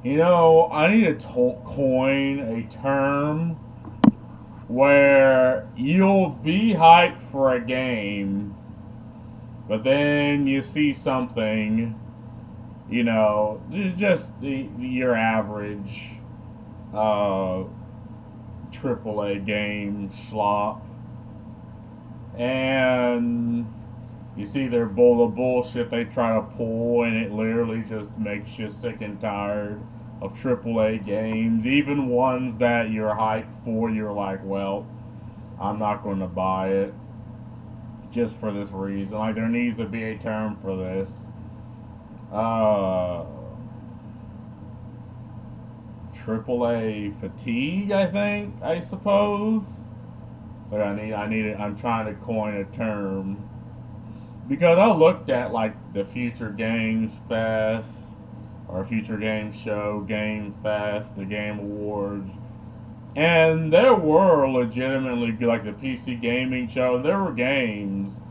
You know, I need to coin a term where you'll be hyped for a game, but then you see something, just your average uh, AAA game slop, and you see their bull of bullshit they try to pull, and it literally just makes you sick and tired of AAA games, even ones that you're hyped for. You're like, well, I'm not going to buy it just for this reason. Like, there needs to be a term for this. Uh, AAA fatigue, I suppose. But I'm trying to coin a term because I looked at like the Future Games Fest or Future Games Show, Game Fest, the Game Awards, and there were legitimately good, like the PC Gaming Show, and there were games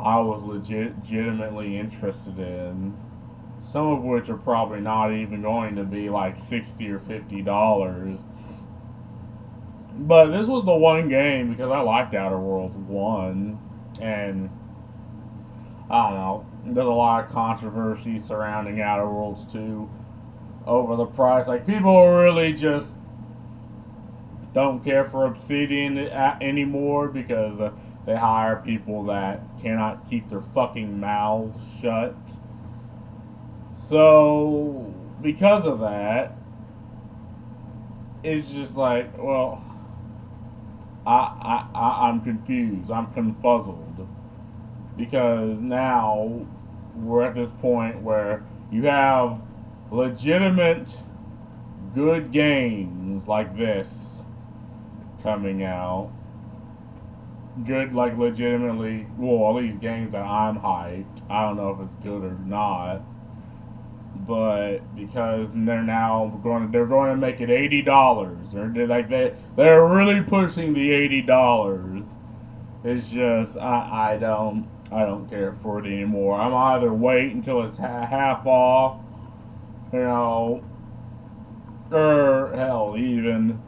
I was legitimately interested in. Some of which are probably not even going to be like $60 or $50. But this was the one game because I liked Outer Worlds 1, and I don't know. There's a lot of controversy surrounding Outer Worlds 2 over the price. Like, people really just don't care for Obsidian anymore because they hire people that cannot keep their fucking mouths shut. So, because of that, it's just like, well, I'm confused. I'm confuzzled because now we're at this point where you have legitimate good games like this coming out. Good, like legitimately, well, at least games that I'm hyped. I don't know if it's good or not, but because they're going to make it $80. They're really pushing the $80. It's just I don't care for it anymore. I'm either wait until it's half off, you know, or hell, even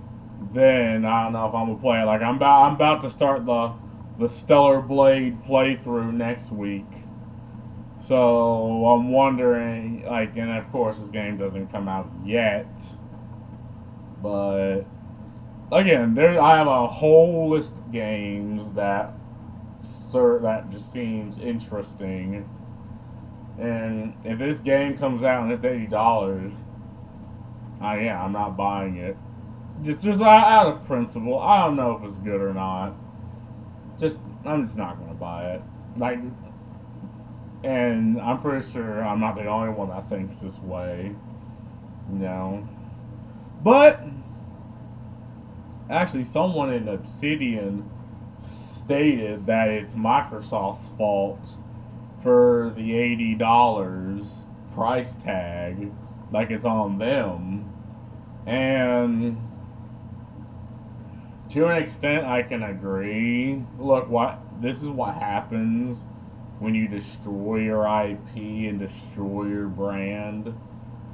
then I don't know if I'm gonna play it. Like, I'm about to start the Stellar Blade playthrough next week. So I'm wondering, like, and of course this game doesn't come out yet, but again, I have a whole list of games that just seems interesting, and if this game comes out and it's $80, I'm not buying it. Just out of principle. I don't know if it's good or not. I'm just not gonna buy it. Like, and I'm pretty sure I'm not the only one that thinks this way. No. But actually, someone in Obsidian stated that it's Microsoft's fault for the $80 price tag, like it's on them. And to an extent, I can agree. Look, this is what happens when you destroy your IP and destroy your brand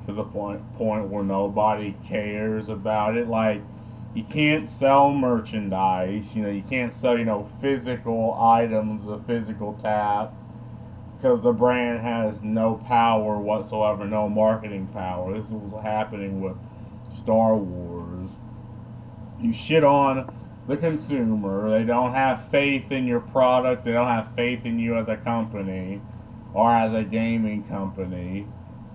to the point where nobody cares about it. Like, you can't sell merchandise. You can't sell physical items, a physical tap, because the brand has no power whatsoever, no marketing power. This is what's happening with Star Wars. You shit on the consumer. They don't have faith in your products. They don't have faith in you as a company or as a gaming company.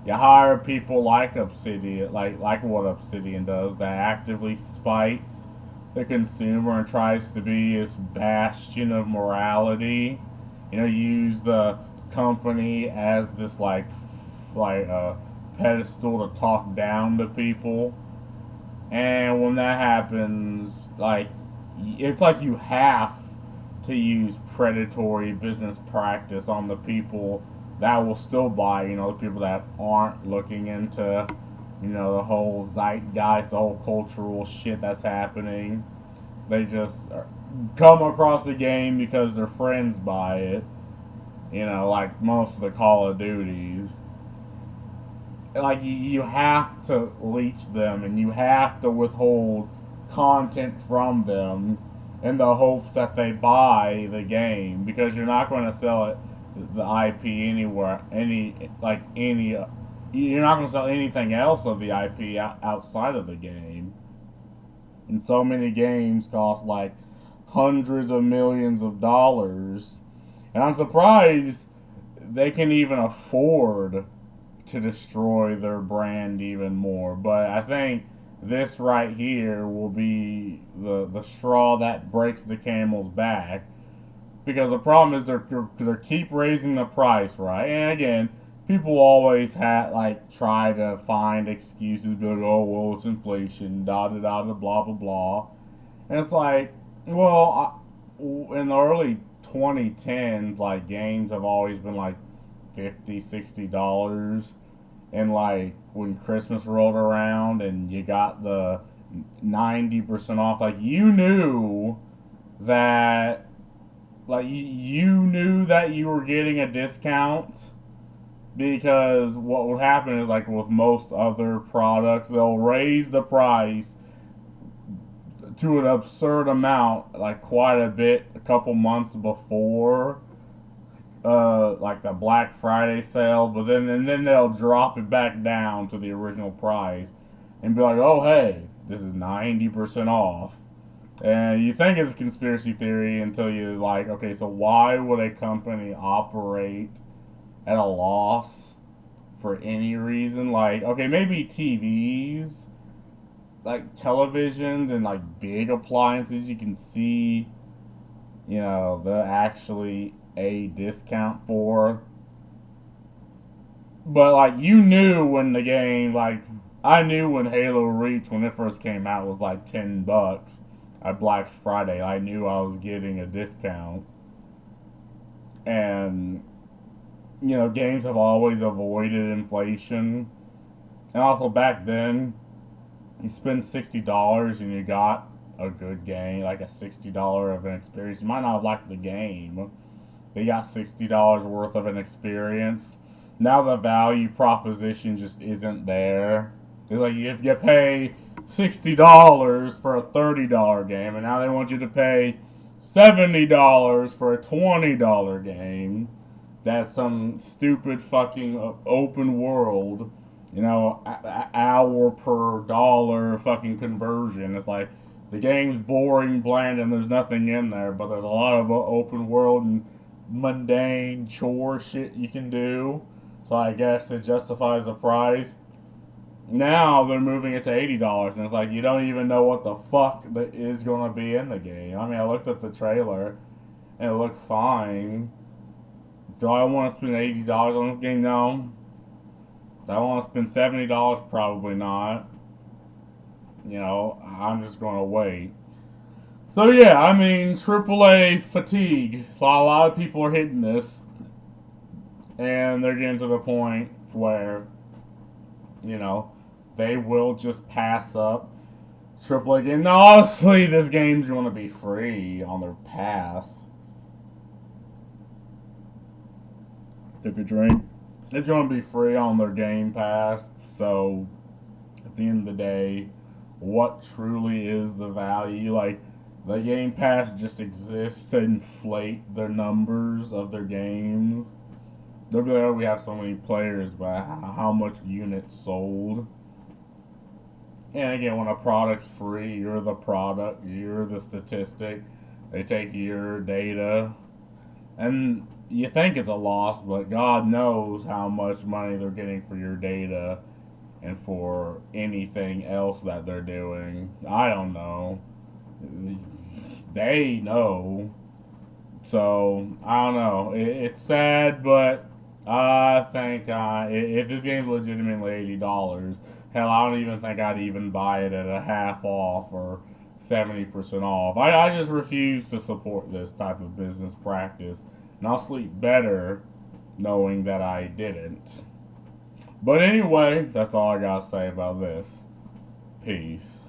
You hire people like Obsidian, like what Obsidian does, that actively spites the consumer and tries to be this bastion of morality. Use the company as this like a pedestal to talk down to people. And when that happens, like, it's like you have to use predatory business practice on the people that will still buy, the people that aren't looking into, the whole zeitgeist, the whole cultural shit that's happening. They just come across the game because their friends buy it, like most of the Call of Duties. like you have to leech them and you have to withhold content from them in the hopes that they buy the game, because you're not going to sell it, the IP, anywhere, you're not going to sell anything else of the IP outside of the game. And so many games cost like hundreds of millions of dollars, and I'm surprised they can even afford to destroy their brand even more. But I think this right here will be the straw that breaks the camel's back, because the problem is they're keep raising the price, right? And again, people always try to find excuses, be like, oh well, it's inflation, da da da da, blah blah blah, and it's like, well, in the early 2010s, like games have always been like $50, $60, and like when Christmas rolled around and you got the 90% off, like you knew that you knew that you were getting a discount, because what would happen is, like with most other products, they'll raise the price to an absurd amount, like quite a bit, a couple months before like the Black Friday sale, but then they'll drop it back down to the original price and be like, oh hey, this is 90% off. And you think it's a conspiracy theory until you like, okay, so why would a company operate at a loss for any reason? Like, okay, maybe TVs, like televisions and like big appliances, you can see, they're actually a discount for. But like you knew when the game, like I knew when Halo Reach, when it first came out, was like $10 at Black Friday. I knew I was getting a discount. And games have always avoided inflation. And also back then, you spend $60 and you got a good game, like a $60 of an experience. You might not have liked the game, but you got $60 worth of an experience. Now the value proposition just isn't there. It's like if you pay $60 for a $30 game, and now they want you to pay $70 for a $20 game. That's some stupid fucking open world, hour per dollar fucking conversion. It's like the game's boring, bland, and there's nothing in there, but there's a lot of open world and mundane chore shit you can do. So I guess it justifies the price. Now they're moving it to $80, and it's like you don't even know what the fuck that is going to be in the game. I mean, I looked at the trailer, and it looked fine. Do I want to spend $80 on this game? No. Do I want to spend $70? Probably not. I'm just going to wait. So yeah, I mean, AAA fatigue. So a lot of people are hitting this, and they're getting to the point where, they will just pass up AAA game. Now, honestly, this game's going to be free on their pass. Took a drink. It's going to be free on their Game Pass. So, at the end of the day, what truly is the value? Like, the Game Pass just exists to inflate their numbers of their games. They'll be like, oh, we have so many players, but how much units sold? And again, when a product's free, you're the product, you're the statistic. They take your data, and you think it's a loss, but God knows how much money they're getting for your data and for anything else that they're doing. I don't know. They know. So, I don't know. It's sad, but I think if this game's legitimately $80, hell, I don't even think I'd even buy it at a half off or 70% off. I just refuse to support this type of business practice, and I'll sleep better knowing that I didn't. But anyway, that's all I gotta say about this. Peace.